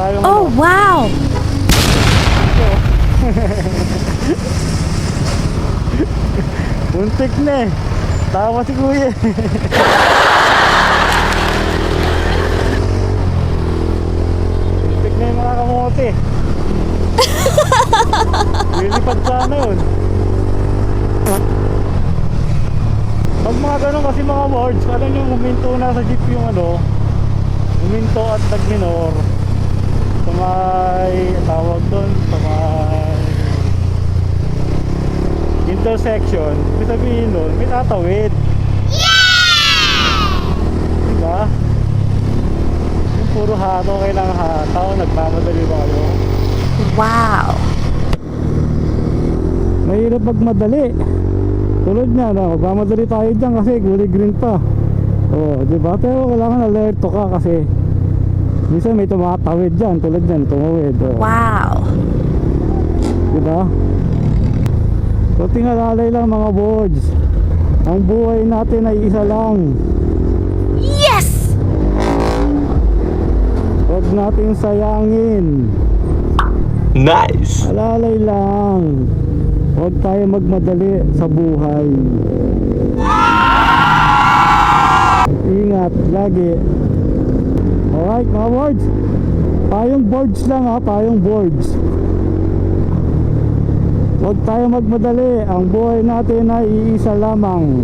tayong Oh, wow! Muntik na eh. Tawa si kuya. Muntik na yung mga kamote. Lilipad sana yun. Pag mga ganun kasi mga words, alam nyo, huminto na sa jeep yung ano, huminto at nagminor sa may, tawag doon, sa may intersection. Ibig sabihin nun, may tatawid. Diba? Yung puro hato kayo ng hataw, nagmamadali ba kayo? Wow! Mahirap magmadali. Tulad niya, no? Magmamadali tayo dyan kasi gulay green pa. Oh, diba? Pero kailangan alerto ka kasi minsan may tumatawid dyan. Tulad dyan, tumawid. Oh. Wow! Diba? So tingalalay lang mga boards. Ang buhay natin ay isa lang. Yes! Huwag nating sayangin. Nice! Alalay lang. Huwag tayo magmadali sa buhay. Ingat lagi. Alright mga boards. Payong boards lang ha, payong boards. Huwag tayo magmadali. Ang buhay natin ay iisa lamang.